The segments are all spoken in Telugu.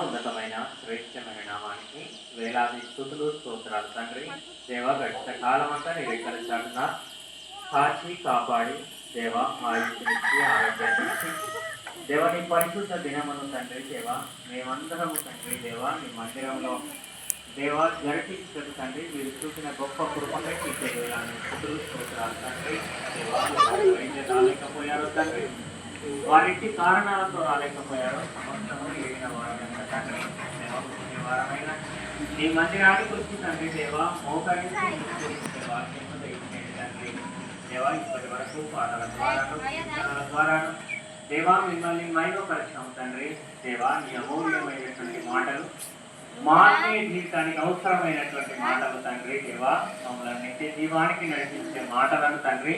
ఉన్నతమైన శ్రేష్టమైన నామానికి వేలాది స్థుతులు స్తోత్రాలు తండ్రి. దేవ గడిచిన కాలమంతా నీ రెక్కల చాటున కాచి కాపాడి దేవ ఆయుష్నిచ్చి ఆరోగ్యాన్నిచ్చి దేవ నీ పరిశుద్ధ దినమును తండ్రి దేవ మేమందరము తండ్రి దేవ నీ మందిరంలో దేవ జరిపించదు తండ్రి. మీరు చూసిన గొప్ప కృపకై ఇచ్చే వేలాది స్థుతులు స్తోత్రాలు తండ్రి. దేవ రాలేకపోయారు తండ్రి, వారింటి కారణాలతో రాలేకపోయారు. సమస్తము ఏడిన వారమైన తండ్రి వారమైన నీ మందిరానికి వచ్చి తండ్రి దేవ మోకరించి వాక్యము దయచేయండి తండ్రి. దేవ ఇప్పటి వరకు పాటల ద్వారా దేవా మిమ్మల్ని మైమపరిచాం తండ్రి. దేవా నీ అమూల్యమైనటువంటి మాటలు మా ఆత్మీయ జీవితానికి అవసరమైనటువంటి మాటలు తండ్రి. దేవా మమ్మల్ని నిత్య జీవానికి నడిపించే మాటలను తండ్రి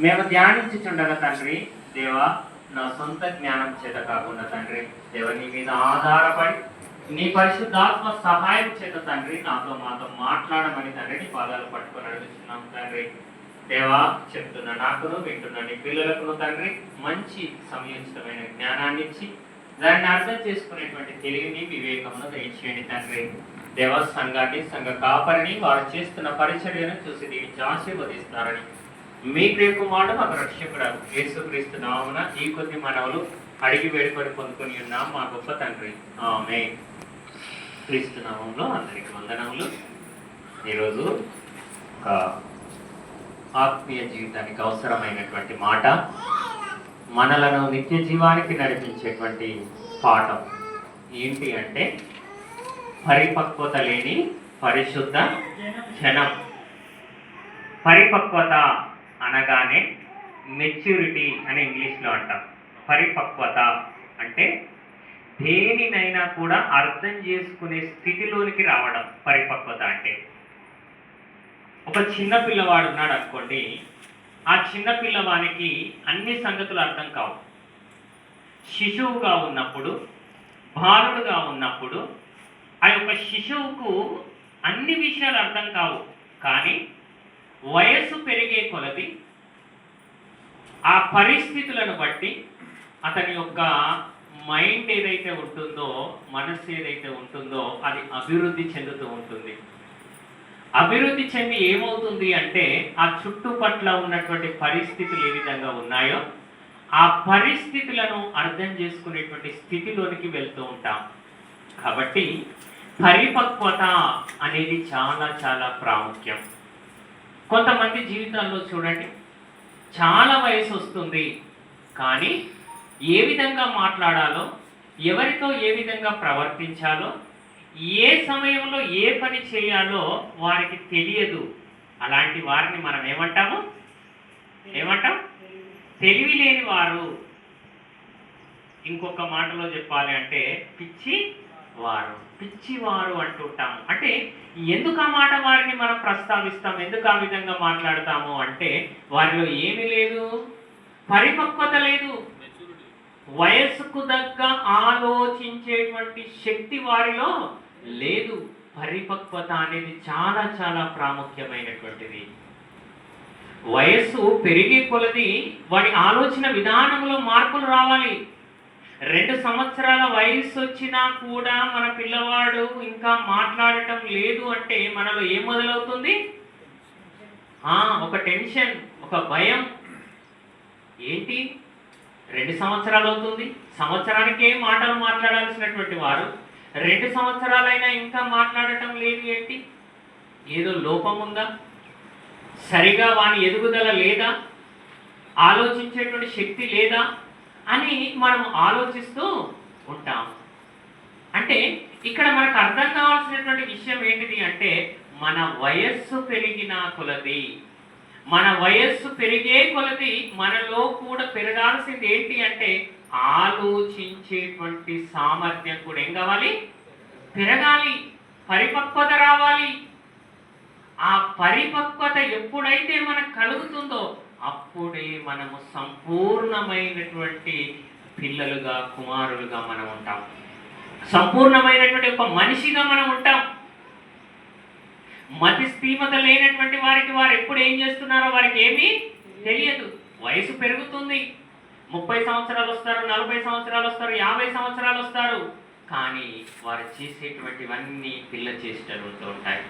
మేము ధ్యానించుచుండగా తండ్రి దేవా నా సొంత జ్ఞానం చేత కాకుండా తండ్రి దేవ నీ మీద ఆధారపడి నీ పరిశుద్ధాత్మ సహాయం చేత తండ్రి మాతో మాట్లాడమని తండ్రి నీ పాదాలు పట్టుకొని అడుగుతున్నాం తండ్రి. దేవా చెప్తున్న నాకును వింటున్న నీ పిల్లలకును తండ్రి మంచి సమయోచితమైన జ్ఞానాన్ని ఇచ్చి దాన్ని అర్థం చేసుకునేటువంటి తెలివిని వివేకమును దయచేయండి తండ్రి. దేవ సంఘాన్ని సంఘ కాపరిని వారు చేస్తున్న పరిచర్యను చూసి దీనికి ఆశీర్వదిస్తారని మీ ప్రియకుమారుడు మాకు రక్షకుడు యేసుక్రీస్తు నామమున ఈ కొద్ది మనవులు అడిగి వేడుకొని పొందుకొని ఉన్నాం మా గొప్ప తండ్రి. ఆమేన్. క్రీస్తు నామంలో అందరికి వందనములు. ఈరోజు ఒక ఆత్మీయ జీవితానికి అవసరమైనటువంటి మాట, మనలను నిత్య జీవానికి నడిపించేటువంటి పాఠం ఏంటి అంటే పరిపక్వత లేని పరిశుద్ధ జనం. పరిపక్వత అనగానే మెచ్యూరిటీ అని ఇంగ్లీష్లో అంటాం. పరిపక్వత అంటే దేనినైనా కూడా అర్థం చేసుకునే స్థితిలోనికి రావడం పరిపక్వత అంటే. ఒక చిన్న పిల్లవాడు ఉన్నాడు అనుకోండి, ఆ చిన్న పిల్లవానికి అన్ని సంగతులు అర్థం కావు. శిశువుగా ఉన్నప్పుడు, బాలుడుగా ఉన్నప్పుడు ఆ యొక్క శిశువుకు అన్ని విషయాలు అర్థం కావు. కానీ వయస్సు పెరిగే కొలది ఆ పరిస్థితులను బట్టి అతని యొక్క మైండ్ ఏదైతే ఉంటుందో, మనస్సు ఏదైతే ఉంటుందో అది అభివృద్ధి చెందుతూ ఉంటుంది. అభివృద్ధి చెంది ఏమవుతుంది అంటే ఆ చుట్టుపట్ల ఉన్నటువంటి పరిస్థితులు ఏ విధంగా ఉన్నాయో ఆ పరిస్థితులను అర్థం చేసుకునేటువంటి స్థితిలోనికి వెళ్తూ ఉంటాం. కాబట్టి పరిపక్వత అనేది చాలా చాలా ప్రాముఖ్యం. కొంతమంది జీవితాల్లో చూడండి, చాలా వయసు వస్తుంది కానీ ఏ విధంగా మాట్లాడాలో, ఎవరితో ఏ విధంగా ప్రవర్తించాలో, ఏ సమయంలో ఏ పని చేయాలో వారికి తెలియదు. అలాంటి వారిని మనం ఏమంటాం? తెలివి లేని వారు. ఇంకొక మాటలో చెప్పాలి అంటే పిచ్చివారు అంటుంటాము. అంటే ఎందుకు ఆ మాట వారిని మనం ప్రస్తావిస్తాం, ఎందుకు ఆ విధంగా మాట్లాడతాము అంటే వారిలో ఏమీ లేదు, పరిపక్వత లేదు, వయస్సుకు తగ్గ ఆలోచించేటువంటి శక్తి వారిలో లేదు. పరిపక్వత అనేది చాలా చాలా ప్రాముఖ్యమైనటువంటిది. వయస్సు పెరిగే కొలది వాడి ఆలోచన విధానంలో మార్పులు రావాలి. 2 సంవత్సరాల వయసు వచ్చినా కూడా మన పిల్లవాడు ఇంకా మాట్లాడటం లేదు అంటే మనలో ఏం మొదలవుతుంది? ఒక టెన్షన్, ఒక భయం. ఏంటి 2 సంవత్సరాలు అవుతుంది, సంవత్సరానికే మాటలు మాట్లాడాల్సినటువంటి వారు 2 సంవత్సరాలైనా ఇంకా మాట్లాడటం లేదు ఏంటి? ఏదో లోపం ఉందా? సరిగా వాని ఎదుగుదల లేదా? ఆలోచించేటువంటి శక్తి లేదా అని మనం ఆలోచిస్తూ ఉంటాం. అంటే ఇక్కడ మనకు అర్థం కావాల్సినటువంటి విషయం ఏంటిది అంటే మన వయస్సు పెరిగిన కొలది, మన వయస్సు పెరిగే కొలది మనలో కూడా పెరగాల్సింది ఏంటి అంటే ఆలోచించేటువంటి సామర్థ్యం కూడా ఏం కావాలి? పెరగాలి, పరిపక్వత రావాలి. ఆ పరిపక్వత ఎప్పుడైతే మనకు కలుగుతుందో అప్పుడే మనము సంపూర్ణమైనటువంటి పిల్లలుగా, కుమారులుగా మనం ఉంటాం. సంపూర్ణమైనటువంటి ఒక మనిషిగా మనం ఉంటాం. మతి స్థీమత లేనటువంటి వారికి వారు ఎప్పుడు ఏం చేస్తున్నారో వారికి ఏమీ తెలియదు. వయసు పెరుగుతుంది, 30 సంవత్సరాలు వస్తారు, 40 సంవత్సరాలు వస్తారు, 50 సంవత్సరాలు వస్తారు. కానీ వారు చేసేటువంటివన్నీ పిల్ల చేష్టలు ఉంటూ ఉంటాయి.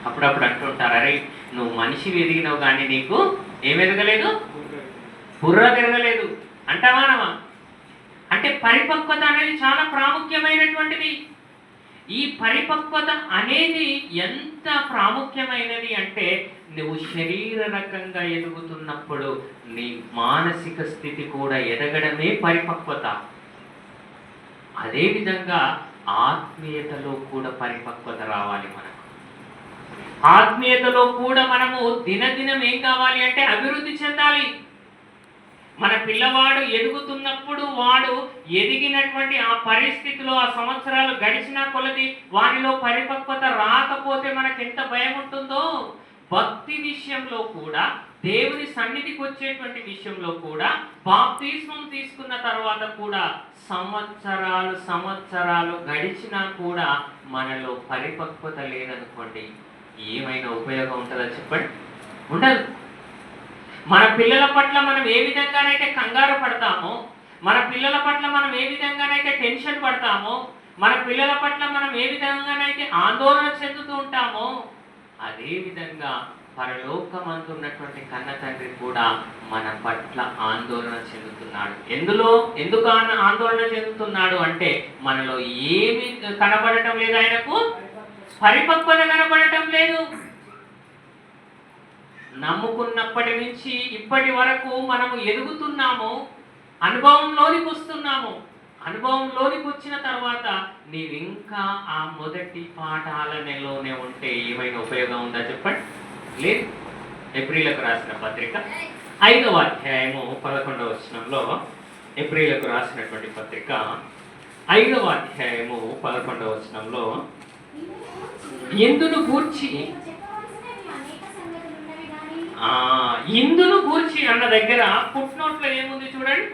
అప్పుడప్పుడు అంటుంటారు, అరే నువ్వు మనిషివి ఎదిగినావు కానీ నీకు ఏం ఎదగలేదు, బుర్ర తిరగలేదు అంటావానమా? అంటే పరిపక్వత అనేది చాలా ప్రాముఖ్యమైనటువంటిది. ఈ పరిపక్వత అనేది ఎంత ప్రాముఖ్యమైనది అంటే నువ్వు శరీర రకంగా ఎదుగుతున్నప్పుడు నీ మానసిక స్థితి కూడా ఎదగడమే పరిపక్వత. అదేవిధంగా ఆత్మీయతలో కూడా పరిపక్వత రావాలి మనకు. ఆత్మీయతలో కూడా మనము దినదినం ఏం కావాలి అంటే అభివృద్ధి చెందాలి. మన పిల్లవాడు ఎదుగుతున్నప్పుడు వాడు ఎదిగినటువంటి ఆ పరిస్థితిలో ఆ సంవత్సరాలు గడిచిన కొలది వానిలో పరిపక్వత రాకపోతే మనకు ఎంత భయం ఉంటుందో. భక్తి విషయంలో కూడా, దేవుని సన్నిధికి వచ్చేటువంటి విషయంలో కూడా, బాప్తిస్మం తీసుకున్న తర్వాత కూడా సంవత్సరాలు గడిచినా కూడా మనలో పరిపక్వత లేదనుకోండి, ఏమైనా ఉపయోగం ఉంటుందా చెప్పండి? ఉండదు. మన పిల్లల పట్ల మనం ఏ విధంగానైతే కంగారు పడతామో, మన పిల్లల పట్ల మనం ఏ విధంగానైతే టెన్షన్ పడతామో, మన పిల్లల పట్ల మనం ఏ విధంగానైతే ఆందోళన చెందుతూ ఉంటామో, అదే విధంగా పరలోకమందున్నటువంటి కన్న తండ్రి కూడా మన పట్ల ఆందోళన చెందుతున్నాడు. ఎందుకు ఆందోళన చెందుతున్నాడు అంటే మనలో ఏమి కనబడటం లేదు, ఆయనకు పరిపక్వత కనబడటం లేదు. నమ్ముకున్నప్పటి నుంచి ఇప్పటి వరకు మనము ఎదుగుతున్నాము, అనుభవంలోనికి వస్తున్నాము. అనుభవంలోనికి వచ్చిన తర్వాత నీవింకా ఆ మొదటి పాఠాలలోనే ఉంటే ఏమైనా ఉపయోగం ఉందా చెప్పండి? లేదు. ఏప్రిల్కు రాసిన పత్రిక 5వ అధ్యాయము 11వ వచనంలో, ఏప్రిల్కు రాసినటువంటి పత్రిక 5వ అధ్యాయము 11వ వచనంలో, ఇందును గూర్చి ఇందును గూర్చి అన్న దగ్గర ఫుట్నోట్లో ఏముంది చూడండి.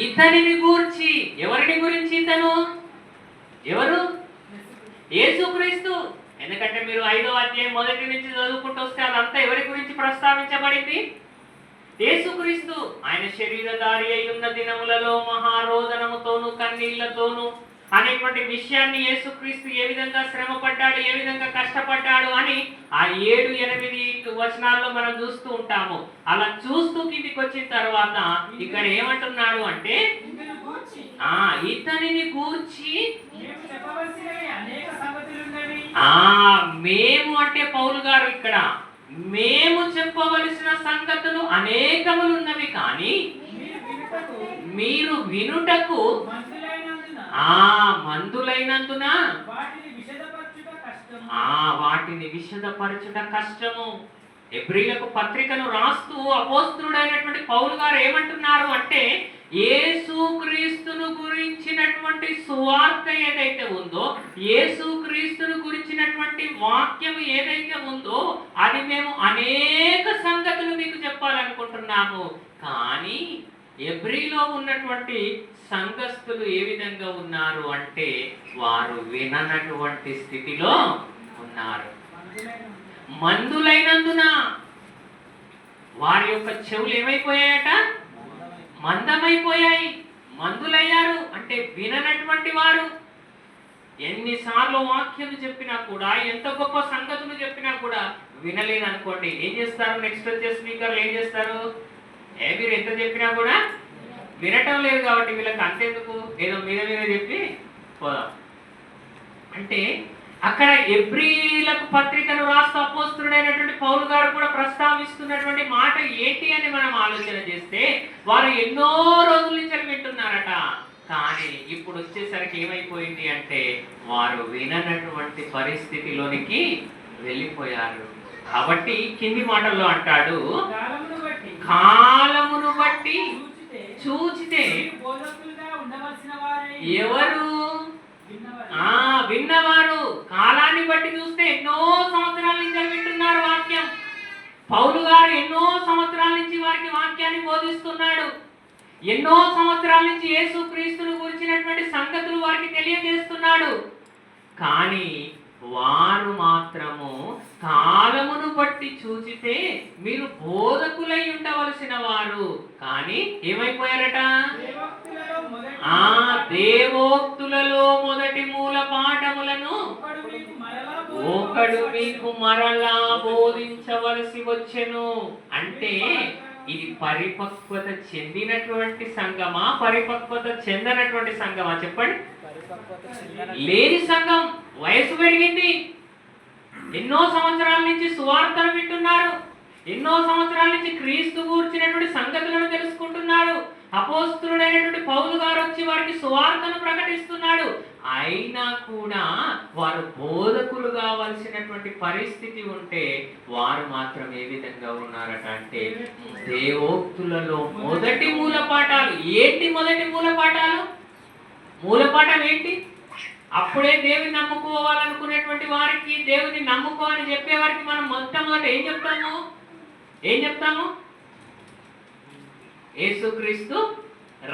ఇతనిని గూర్చి. ఎవరిని గురించి ఇతను? ఎవరు? యేసుక్రీస్తు. ఎందుకంటే మీరు 5వ అధ్యాయం మొదటి నుంచి చదువుకుంటూ వస్తే అదంతా ఎవరి గురించి ప్రస్తావించబడింది? యేసుక్రీస్తు. ఆయన శరీరధారి అయి ఉన్న దినములలో మహారోదనముతోను కన్నీళ్లతోను అనేటువంటి విషయాన్ని యేసుక్రీస్తు ఏ విధంగా శ్రమ పడ్డాడు, ఏ విధంగా కష్టపడ్డాడు అని ఆ 7-8 వచనాల్లో మనం చూస్తూ ఉంటాము. అలా చూస్తూ కిందికి వచ్చిన తర్వాత ఇక్కడ ఏమంటున్నాడు అంటే, ఇతనిని గూర్చి మేము అంటే పౌలు గారు ఇక్కడ మేము చెప్పవలసిన సంగతులు అనేకములున్నవి కానీ మీరు వినుటకు మందులైనందున వాటిని విశదపరచుట కష్టము. ఎబ్రీలకు పత్రికను రాస్తూ అపోస్తలుడైనటువంటి పౌలు గారు ఏమంటున్నారు అంటే, యేసుక్రీస్తును గురించినటువంటి సువార్త ఏదైతే ఉందో, యేసుక్రీస్తును గురించినటువంటి వాక్యం ఏదైతే ఉందో అది మేము అనేక సంగతులు మీకు చెప్పాలనుకుంటున్నాము. కానీ ఎబ్రీలో ఉన్నటువంటి సంఘస్థులు ఏ విధంగా ఉన్నారు అంటే వారు విననటువంటి స్థితిలో ఉన్నారు. మందులైనందున వారి యొక్క చెవులు ఏమైపోయాయట? మందమైపోయాయి. మందులయ్యారు అంటే విననటువంటి వారు. ఎన్నిసార్లు వాక్యం చెప్పినా కూడా, ఎంత గొప్ప సంగతులు చెప్పినా కూడా వినలేను అనుకోండి, ఏం చేస్తారు? నెక్స్ట్ వచ్చే స్పీకర్లు ఏం చేస్తారు? మీరు ఎంత చెప్పినా కూడా వినటం లేదు కాబట్టి వీళ్ళకి అంతేందుకు, ఏదో మీద చెప్పి పోదాం అంటే. అక్కడ ఎబ్రీలకు పత్రికను రాస్తూ అపోస్తలుడైనటువంటి పౌలు గారు కూడా ప్రస్తావిస్తున్నటువంటి మాట ఏంటి అని మనం ఆలోచన చేస్తే, వారు ఎన్నో రోజుల నుంచి వింటున్నారట. కానీ ఇప్పుడు వచ్చేసరికి ఏమైపోయింది అంటే వారు విననటువంటి పరిస్థితిలోనికి వెళ్ళిపోయారు. కాబట్టి కింది మాటల్లో అంటాడు, కాలమును బట్టి చూచితే ఎవరు? విన్నవారు. కాలాన్ని బట్టి చూస్తే ఎన్నో సంవత్సరాల నుంచి వింటున్నారు వాక్యం. పౌలు గారు ఎన్నో సంవత్సరాల నుంచి వారికి వాక్యాన్ని బోధిస్తున్నాడు. ఎన్నో సంవత్సరాల నుంచి యేసుక్రీస్తును గురించినటువంటి సంగతులు వారికి తెలియజేస్తున్నాడు. కానీ వారు మాత్రము కాలమును బట్టి చూచితే మీరు బోధకులై ఉండవలసిన వారు, కానీ ఏమైపోయారట? దేవోక్తులలో మొదటి మూల పాఠములను ఒకడు మీకు మరలా బోధించవలసి వచ్చెను. అంటే ఇది పరిపక్వత చెందినటువంటి సంఘమా, పరిపక్వత చెందనటువంటి సంఘమా? చెప్పండి. లేని సంఘం. వయసు పెరిగింది, ఎన్నో సంవత్సరాల నుంచి సువార్తను వింటున్నారు, ఎన్నో సంవత్సరాల నుంచి క్రీస్తు గూర్చినటువంటి సంగతులను తెలుసుకుంటున్నారు. అపోస్తలుడైనటువంటి పౌలు గారు వచ్చి వారికి సువార్తను ప్రకటిస్తున్నాడు. అయినా కూడా వారు బోధకులు కావాల్సినటువంటి పరిస్థితి ఉంటే వారు మాత్రం ఏ విధంగా ఉన్నారట అంటే దేవోక్తులలో మొదటి మూల పాఠాలు. ఏంటి మొదటి మూల పాఠాలు? మూలపాఠం ఏంటి? అప్పుడే దేవుని నమ్ముకోవాలనుకునేటువంటి వారికి, దేవుని నమ్ముకో అని చెప్పేవారికి మనం మొట్టమొదట ఏం చెప్తాము? యేసుక్రీస్తు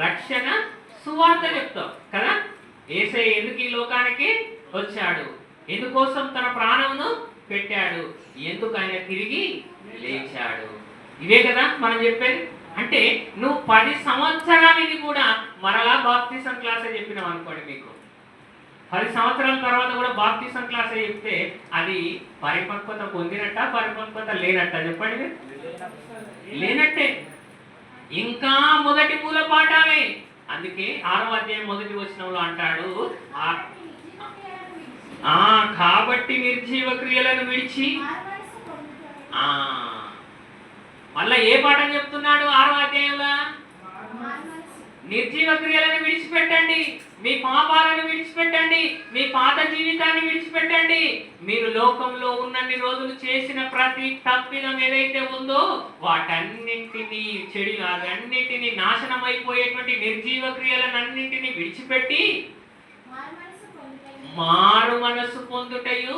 రక్షణ సువార్త చెప్తాం కదా. యేసయ్య ఎందుకు ఈ లోకానికి వచ్చాడు, ఎందుకోసం తన ప్రాణమును పెట్టాడు, ఎందుకు ఆయన తిరిగి లేచాడు, ఇవే కదా మనం చెప్పేది. అంటే నువ్వు 10 సంవత్సరాలని కూడా మరలా బాప్తిసం క్లాసే చెప్పినావు అనుకోండి, మీకు 10 సంవత్సరాల తర్వాత కూడా బాప్తిసం క్లాసే చెప్తే అది పరిపక్వత పొందినట్ట, పరిపక్వత లేనట్ట? చెప్పండి. లేనట్టే. ఇంకా మొదటి మూల పాఠాలే. అందుకే 6వ అధ్యాయం మొదటి వచనంలో అంటాడు, కాబట్టి నిర్జీవ క్రియలను విడిచి. మళ్ళా ఏ పాఠం చెప్తున్నాడు 6వ అధ్యాయంలో? నిర్జీవ క్రియలను విడిచిపెట్టండి, మీ పాపాలను విడిచిపెట్టండి, మీ పాత జీవితాన్ని విడిచిపెట్టండి. మీరు లోకంలో ఉన్నన్ని రోజులు చేసిన ప్రతి తప్పిదం ఏదైతే ఉందో వాటన్నింటినీ, అన్నింటినీ నాశనం అయిపోయేటువంటి నిర్జీవ క్రియలను అన్నింటినీ విడిచిపెట్టి మారు మనసు పొందుటయు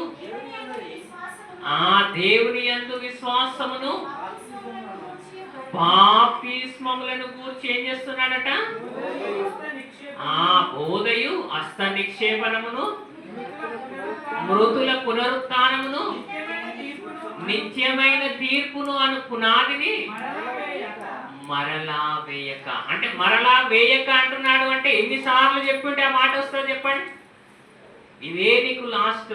దేవుని యందు విశ్వాసమును బాప్తిస్మములను గూర్చి ఏం చేస్తున్నాడట? బోధయు హస్త నిక్షేపణమును మృతుల పునరుత్థానమును నిత్యమైన తీర్పును అను పునాదిని మరలా వేయక. అంటే మరలా వేయక అంటున్నాడు అంటే ఎన్నిసార్లు చెప్పుంటే ఆ మాట వస్తుందో చెప్పండి. ఇదే నీకు లాస్ట్,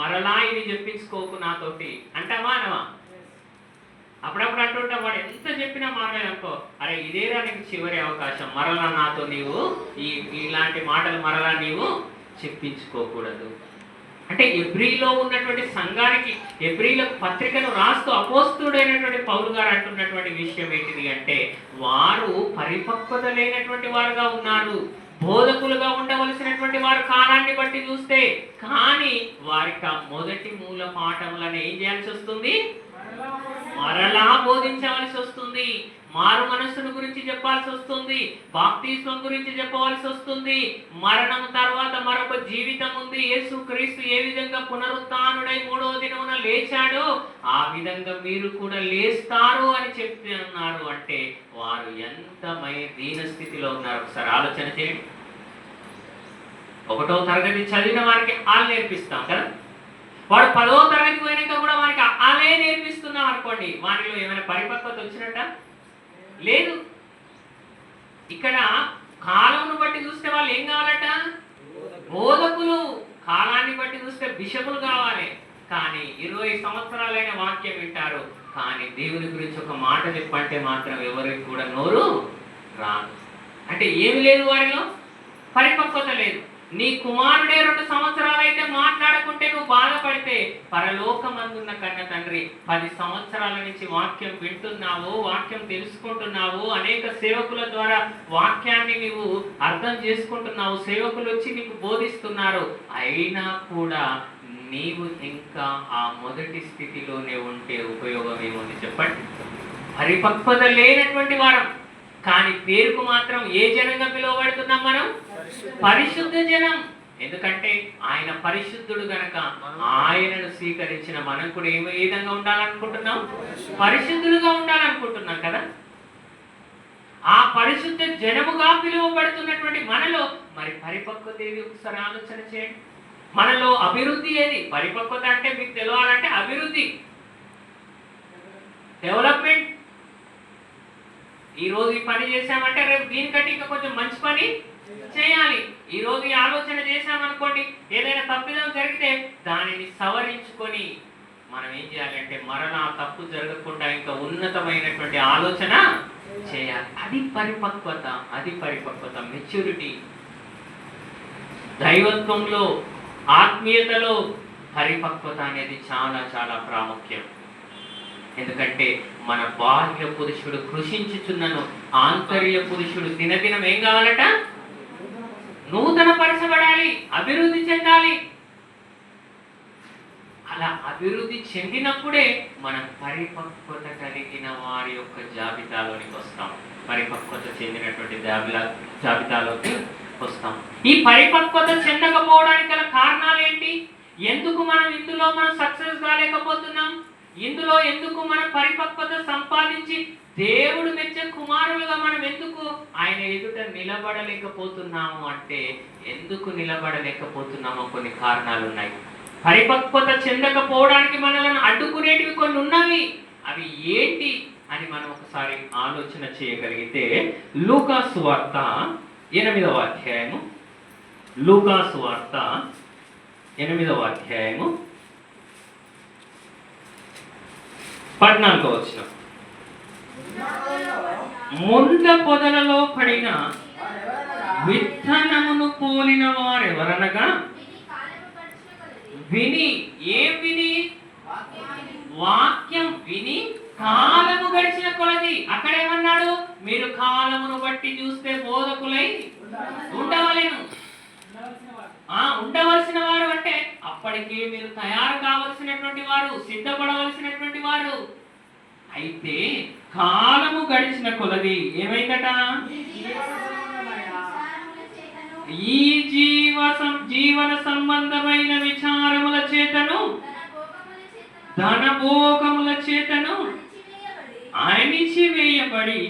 మరలా ఇది చెప్పించుకోకు నాతోటి అంటావా అనవా? అప్పుడప్పుడు అంటుంటా, వాడు ఎంత చెప్పినా మారలేదు అనుకో, అరే ఇదేరా నీకు చివరి అవకాశం, మరలా నాతో నీవు ఇలాంటి మాటలు మరలా నీవు చెప్పించుకోకూడదు. అంటే ఎబ్రీలో ఉన్నటువంటి సంఘానికి, ఎబ్రీలకు పత్రికను రాస్తూ అపోస్తలుడైనటువంటి పౌలు గారు అంటున్నటువంటి విషయం ఏంటిది అంటే వారు పరిపక్వత లేనటువంటి వారుగా ఉన్నారు, బోధకులుగా ఉండవలసినటువంటి వారు కాలాన్ని బట్టి చూస్తే. కానీ వారికి ఆ మొదటి మూల పాఠములను ఏం చేయాల్సి వస్తుంది? మరలా బోధించవలసి వస్తుంది. మారు మనస్సును గురించి చెప్పాల్సి వస్తుంది, బాప్తిస్మం గురించి చెప్పవలసి వస్తుంది. మరణం తర్వాత మరొక జీవితం ఉంది. యేసుక్రీస్తు ఏ విధంగా పునరుత్థానుడై 3వ దినమున లేచాడో ఆ విధంగా మీరు కూడా లేస్తారు అని చెప్తున్నారు. అంటే వారు ఎంత దీన స్థితిలో ఉన్నారు ఒకసారి ఆలోచన చేయండి. 1వ తరగతి చదివిన వారికి ఆలు నేర్పిస్తాం కదా, వాడు 10వ తరగతి పోయినాక కూడా వానికి ఆలే నేర్పిస్తున్నాం అనుకోండి, వాటిలో ఏమైనా పరిపక్వత వచ్చినట్ట? లేదు. ఇక్కడ కాలంను బట్టి చూస్తే వాళ్ళు ఏం కావాలట? బోధకులు. కాలాన్ని బట్టి చూస్తే బిషపులు కావాలి. కానీ 20 సంవత్సరాలైన వాక్యం వింటారు, కానీ దేవుని గురించి ఒక మాట చెప్పంటే మాత్రం ఎవరికి కూడా నోరు రాదు. అంటే ఏమి లేదు, వారిలో పరిపక్వత లేదు. నీ కుమారుడే 2 సంవత్సరాలు అయితే మాట్లాడకుంటే నువ్వు బాధపడితే పరలోకమందున్న కన్న తండ్రి 10 సంవత్సరాల నుంచి వాక్యం వింటున్నావు, వాక్యం తెలుసుకుంటున్నావు, అనేక సేవకుల ద్వారా వాక్యాన్ని నీవు అర్థం చేసుకుంటున్నావు, సేవకులు వచ్చి నీకు బోధిస్తున్నారు. అయినా కూడా నీవు ఇంకా ఆ మొదటి స్థితిలోనే ఉంటే ఉపయోగం ఏముంది చెప్పండి? పరిపక్వత లేనటువంటి వారం, కానీ పేరుకు మాత్రం ఏ జనంగా పిలువబడుతున్నాం మనం? పరిశుద్ధ జనం. ఎందుకంటే ఆయన పరిశుద్ధుడు గనక ఆయనను స్వీకరించిన మనం కూడా ఏ విధంగా ఉండాలనుకుంటున్నాం? పరిశుద్ధులుగా ఉండాలనుకుంటున్నాం కదా. ఆ పరిశుద్ధ జనముగా పిలువబడుతున్నటువంటి మనలో మరి పరిపక్వత ఏది ఒకసారి ఆలోచన చేయండి. మనలో అభివృద్ధి ఏది? పరిపక్వత అంటే మీకు తెలవాలంటే అభివృద్ధి, డెవలప్మెంట్. ఈ రోజు ఈ పని చేసామంటే రేపు దీనికంటే ఇంకా కొంచెం మంచి పని చేయాలి. ఈ రోజు ఈ ఆలోచన చేశామనుకోండి, ఏదైనా తప్పిదం జరిగితే దానిని సవరించుకొని మనం ఏం చేయాలంటే మరలా ఆ తప్పు జరగకుండా ఇంకా ఉన్నతమైనటువంటి ఆలోచన చేయాలి. అది పరిపక్వత, అది పరిపక్వత, మెచ్యూరిటీ. దైవత్వంలో, ఆత్మీయతలో పరిపక్వత అనేది చాలా చాలా ప్రాముఖ్యం. ఎందుకంటే మన బాహ్య పురుషుడు కృషించుచున్నను, ఆంతర్య పురుషుడు దినదినం ఏం కావాలట? నూతన పరచబడాలి, అభివృద్ధి చెందాలి. అలా అభివృద్ధి చెందినప్పుడే మనం పరిపక్వత కలిగిన వారి యొక్క జాబితాలోనికి వస్తాం, పరిపక్వత చెందినటువంటి జాబితాలోకి వస్తాం. ఈ పరిపక్వత చెందకపోవడానికి గల కారణాలు ఏంటి? ఎందుకు ఇందులో మనం సక్సెస్ కాలేకపోతున్నాం? ఇందులో ఎందుకు మనం పరిపక్వత సంపాదించి దేవుడు మెచ్చే కుమారులుగా మనం ఎందుకు ఆయన ఎదుట నిలబడలేకపోతున్నాము అంటే, ఎందుకు నిలబడలేకపోతున్నామో కొన్ని కారణాలు ఉన్నాయి. పరిపక్వత చెందకపోవడానికి మనల్ని అడ్డుకునేటివి కొన్ని ఉన్నవి. అవి ఏంటి అని మనం ఒకసారి ఆలోచన చేయగలిగితే, లూకా సువార్త 8వ అధ్యాయము, లూకా సువార్త 8వ అధ్యాయము 14వ వచనం. ముండ్ల పొదలలో పడిన విత్తనమును పోలిన వారెవరనగా, విని, ఏం విని? వాక్యం విని కాలము గడిచిన కొలది. అక్కడేమన్నాడు? మీరు కాలమును బట్టి చూస్తే బోధకులై ఉండవలెను. ఉండవలసిన వారు అంటే అప్పటికే మీరు తయారు కావలసినటువంటి వారు, సిద్ధపడవలసినటువంటి వారు. అయితే కాలము గడిచిన కొలది ఏమైందట? ఈ జీవన సంబంధమైన విచారముల చేతను, ధనభోగముల చేతను అణిచివేయబడి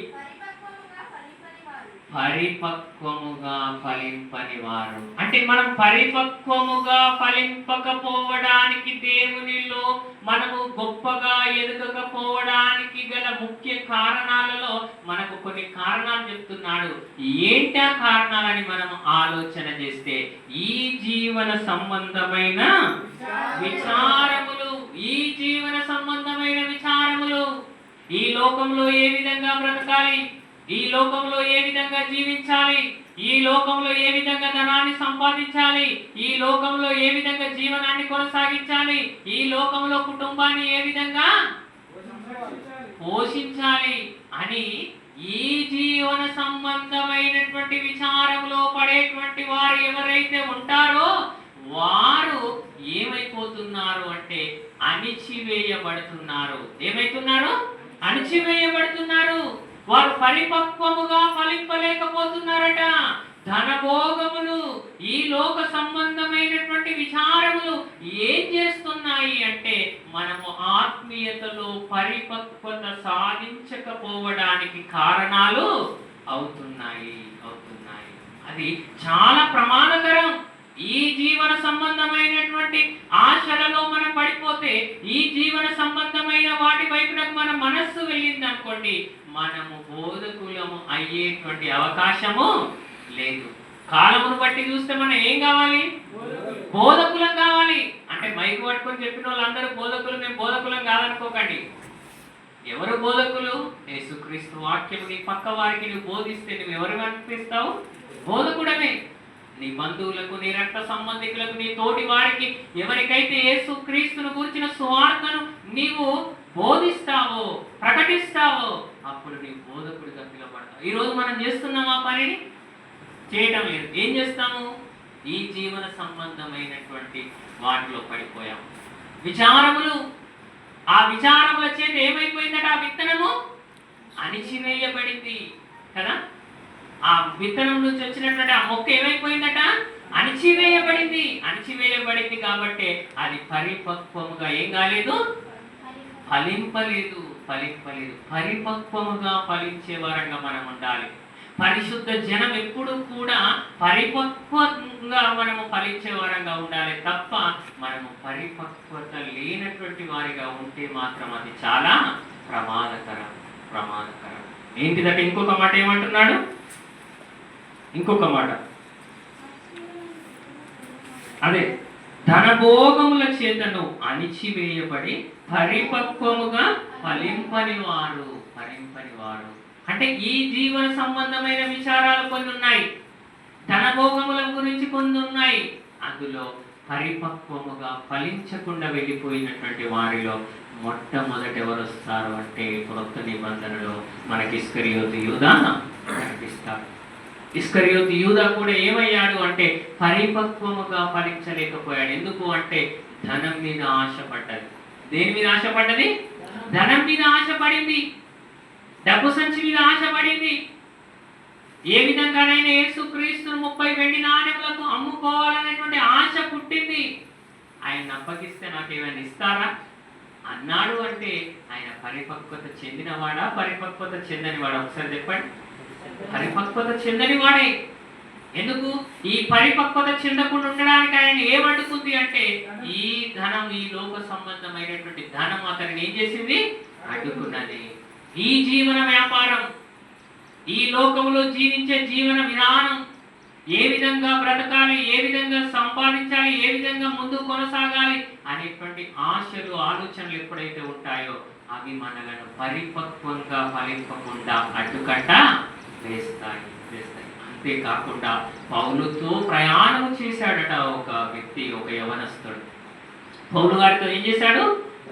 పరిపక్వముగా ఫలింపని వారు. అంటే మనం పరిపక్వముగా ఫలింపకపోవడానికి, దేవునిలో మనము గొప్పగా ఎదగకపోవడానికి గల ముఖ్య కారణాలలో మనకు కొన్ని కారణాలు చెప్తున్నాడు. ఏంటా కారణాలని మనం ఆలోచన చేస్తే, ఈ జీవన సంబంధమైన విచారములు, ఈ జీవన సంబంధమైన విచారములు. ఈ లోకంలో ఏ విధంగా బ్రతకాలి, ఈ లోకంలో ఏ విధంగా జీవించాలి, ఈ లోకంలో ఏ విధంగా ధనాన్ని సంపాదించాలి, ఈ లోకంలో ఏ విధంగా జీవనాన్ని కొనసాగించాలి, ఈ లోకంలో కుటుంబాన్ని ఏ విధంగా పోషించాలి అని ఈ జీవన సంబంధమైనటువంటి విచారంలో పడేటువంటి వారు ఎవరైతే ఉంటారో వారు ఏమైపోతున్నారు అంటే అణిచివేయబడుతున్నారు. ఏమైతున్నారు? అణిచివేయబడుతున్నారు. వారు పరిపక్వముగా ఫలింపలేకపోతున్నారట. ధనభోగములు, ఈ లోక సంబంధమైనటువంటి విచారములు ఏం చేస్తున్నాయి అంటే మనము ఆత్మీయతలో పరిపక్వత సాధించకపోవడానికి కారణాలు అవుతున్నాయి. అది చాలా ప్రమాదకరం. ఈ జీవన సంబంధమైనటువంటి ఆశలలో మనం పడిపోతే, ఈ జీవన సంబంధమైన వాటి వైపునకు మన మనస్సు వెళ్ళింది అనుకోండి, మనము బోధకులము అయ్యేటువంటి అవకాశము లేదు. కాలమును బట్టి చూస్తే మనం ఏం కావాలి? బోధకులం కావాలి. అంటే మైకు పట్టుకొని చెప్పిన వాళ్ళందరూ బోధకులు, మేము బోధకులం కాదనుకోకండి. ఎవరు బోధకులు? యేసుక్రీస్తు వాక్యము నీ పక్క వారికి నువ్వు బోధిస్తే నువ్వు ఎవరు అనిపిస్తావు? బోధకుడమే. నీ బంధువులకు, నీ రక్త సంబంధికులకు, నీ తోటి వారికి ఎవరికైతే యేసుక్రీస్తును గురించిన సువార్తను నీవు బోధిస్తావో, ప్రకటిస్తావో, అప్పుడు నీ బోధకుడిగా పిలువబడతావు. ఈరోజు మనం చేస్తున్నాం ఆ పనిని? చేయటం లేదు. ఏం చేస్తాము? ఈ జీవన సంబంధమైనటువంటి వాటిలో పడిపోయాం. విచారములు, ఆ విచారముల చేత ఏమైపోయిందట? ఆ విత్తనము అణిచివేయబడింది కదా. ఆ విత్తనం నుంచి వచ్చినటువంటి ఆ మొక్క ఏమైపోయిందట? అణిచివేయబడింది కాబట్టి అది పరిపక్వముగా ఏం కాలేదు? ఫలింపలేదు. పరిపక్వముగా ఫలించే వారంగా మనం ఉండాలి. పరిశుద్ధ జనం ఎప్పుడు కూడా పరిపక్వంగా మనము ఫలించే వారంగా ఉండాలి తప్ప మనము పరిపక్వత లేనటువంటి వారిగా ఉంటే మాత్రం అది చాలా ప్రమాదకరం. ఏంటిదంటే ఇంకొక మాట ఏమంటున్నాడు? ఇంకొక మాట, అదే ధనభోగముల చేతను అణిచివేయబడి పరిపక్వముగా ఫలింపని వారు. అంటే ఈ జీవన సంబంధమైన విచారాలు కొన్ని ఉన్నాయి, ధనభోగముల గురించి కొన్ని ఉన్నాయి. అందులో పరిపక్వముగా ఫలించకుండా వెళ్ళిపోయినటువంటి వారిలో మొట్టమొదటి ఎవరు వస్తారు అంటే కొత్త నిబంధనలో మనకి ఇస్కరియోతు యూదా కనిపిస్తాడు. ఇస్కరియోతు యూదా కూడా ఏమయ్యాడు అంటే పరిపక్వముగా ఫలించలేకపోయాడు. ఎందుకు అంటే ధనం మీద ఆశపడ్డది. దేని మీద ఆశపడ్డది? ధనం మీద ఆశపడింది, డబ్బు సంచి మీద ఆశపడింది. ఏ విధంగానైనా యేసుక్రీస్తును 30 వెండి నాణెములకు అమ్ముకోవాలనేటువంటి ఆశ పుట్టింది. ఆయన అప్పగిస్తే నాకేమైనా ఇస్తారా అన్నాడు అంటే ఆయన పరిపక్వత చెందినవాడా, పరిపక్వత చెందనివాడా? ఒకసారి చెప్పండి. పరిపక్వత చెందనివాడే. ఎందుకు? ఈ పరిపక్వత చెందకుండా ఉండడానికి ఆయన ఏమడుకుంది అంటే ఈ ధనం, ఈ లోక సంబంధమైనటువంటి ధనం అతన్ని ఏం చేసింది? అడ్డుకున్నది. ఈ జీవన వ్యాపారం, ఈ లోకంలో జీవించే జీవన విధానం, ఏ విధంగా బ్రతకాలి, ఏ విధంగా సంపాదించాలి, ఏ విధంగా ముందు కొనసాగాలి అనేటువంటి ఆశలు, ఆలోచనలు ఎప్పుడైతే ఉంటాయో అవి మనలను పరిపక్వంగా ఫలింపకుండా అడ్డుకట్ట వేస్తాయి. అంతేకాకుండా పౌలుతో ప్రయాణం చేశాడట ఒక వ్యక్తి, ఒక యవనస్తుడు. పౌలు గారితో ఏం చేశాడు?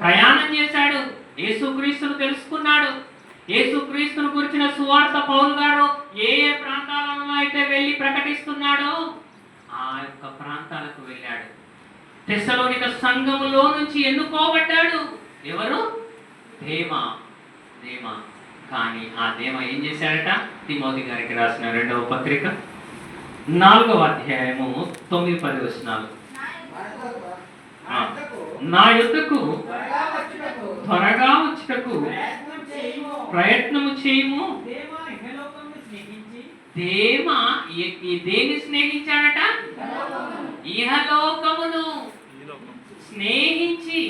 ప్రయాణం చేశాడు. యేసుక్రీస్తును తెలుసుకున్నాడు. యేసుక్రీస్తును గురించిన సువార్త పౌలు గారు ఏ ఏ ప్రాంతాలలో అయితే వెళ్ళి ప్రకటిస్తున్నాడో ఆ యొక్క ప్రాంతాలకు వెళ్ళాడు. తెస్సలోనిక సంఘములో నుంచి ఎన్నుకోబడ్డాడు. ఎవరు? దేమా. కానీ ఆ దేమ ఏం చేశాడట? తిమోతి గారికి రాసిన 2వ పత్రిక 4వ అధ్యాయము 9-10 వచనాలు. నా యుద్ధకు త్వరగా వచ్చుటకు ప్రయత్నము చేయము. దేమా దేన్ని స్నేహించాడట? ఇహలోకమును స్నేహించి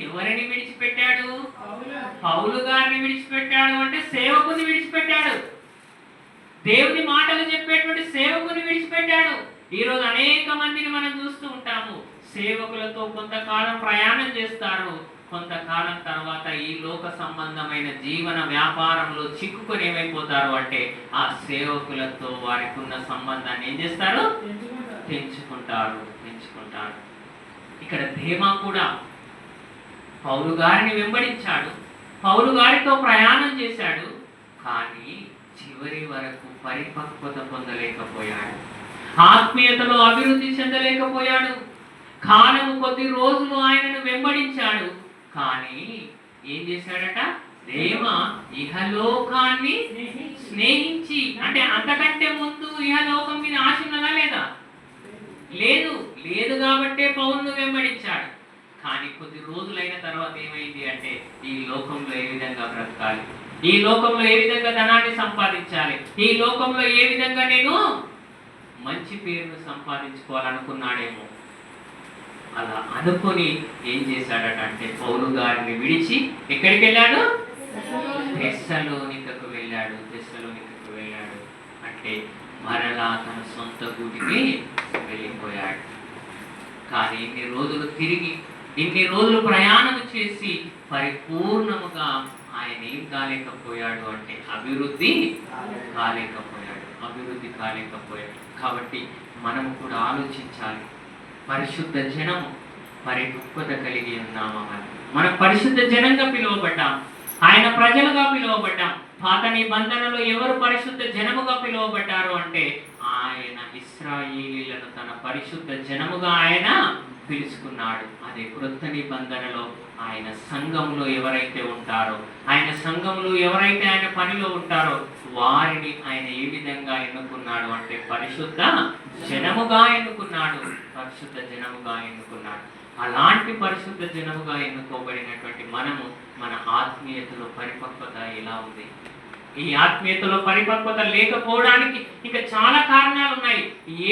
ఎవరిని విడిచిపెట్టాడు? పౌలు గారిని విడిచిపెట్టాడు. అంటే సేవకుని విడిచిపెట్టాడు. దేవుని మాటలు చెప్పేటువంటి సేవకుని విడిచిపెట్టాడు. ఈరోజు అనేక మందిని మనం చూస్తూ ఉంటాము. సేవకులతో కొంతకాలం ప్రయాణం చేస్తారు, కొంతకాలం తర్వాత ఈ లోక సంబంధమైన జీవన వ్యాపారంలో చిక్కుకొని ఏమైపోతారు అంటే ఆ సేవకులతో వారికి ఉన్న సంబంధాన్ని ఏం చేస్తారు? పెంచుకుంటారు. ఇక్కడ దేమా కూడా పౌలు గారిని వెంబడించాడు, పౌలు గారితో ప్రయాణం చేశాడు. కానీ చివరి వరకు పరిపక్వత పొందలేకపోయాడు, ఆత్మీయతలో అభివృద్ధి చెందలేకపోయాడు. కాలము కొద్ది రోజులు ఆయనను వెంబడించాడు. కానీ ఏం చేశాడట? దేమా ఇహలోకాన్ని స్నేహించి, అంటే అంతకంటే ముందు ఇహలోకం మీద ఆశ ఉన్నదా లేదా? లేదు కాబట్టే పౌలును వెంబడించాడు. కానీ కొద్ది రోజులైన తర్వాత ఏమైంది అంటే ఈ లోకంలో ఏ విధంగా బ్రతకాలి, ఈ లోకంలో ఏ విధంగా ధనాన్ని సంపాదించాలి, ఈ లోకంలో ఏ విధంగా నేను మంచి పేరును సంపాదించుకోవాలనుకున్నాడేమో. అలా అనుకొని ఏం చేశాడట అంటే పౌలు గారిని విడిచి ఎక్కడికి వెళ్ళాడు? తెస్సలోనికకు వెళ్ళాడు. అంటే మరలా తన సొంత గూటికి వెళ్ళిపోయాడు. కానీ ఇన్ని రోజులు ప్రయాణం చేసి పరిపూర్ణముగా ఆయన ఏం కాలేకపోయాడు అంటే అభివృద్ధి కాలేకపోయాడు. కాబట్టి మనము కూడా ఆలోచించాలి. పరిశుద్ధ జనము పరిపక్వత కలిగి ఉన్నామా? మనం పరిశుద్ధ జనంగా పిలువబడ్డాం, ఆయన ప్రజలుగా పిలువబడ్డాం. పాత నిబంధనలో ఎవరు పరిశుద్ధ జనముగా పిలువబడ్డారు అంటే ఆయన ఇశ్రాయేలీయులను తన పరిశుద్ధ జనముగా ఆయన పిలుచుకున్నాడు. అదే క్రొత్త నిబంధనలో ఆయన సంఘంలో ఎవరైతే ఉంటారో, ఆయన సంఘంలో ఎవరైతే ఆయన పనిలో ఉంటారో వారిని ఆయన ఏ విధంగా ఎన్నుకున్నాడు అంటే పరిశుద్ధ జనముగా ఎన్నుకున్నాడు. అలాంటి పరిశుద్ధ జనముగా ఎన్నుకోబడినటువంటి మనము మన ఆత్మీయతలో పరిపక్వత ఎలా ఉంది? ఈ ఆత్మీయతలో పరిపక్వత లేకపోవడానికి ఇంకా చాలా కారణాలు ఉన్నాయి.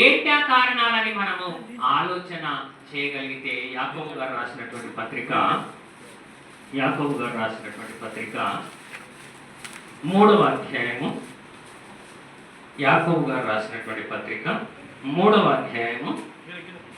ఏంటి ఆ కారణాలని మనము ఆలోచన చేయగలిగితే యాకోబు గారు రాసినటువంటి పత్రిక 3వ అధ్యాయము యాకోబు గారు రాసినటువంటి పత్రిక 3వ అధ్యాయము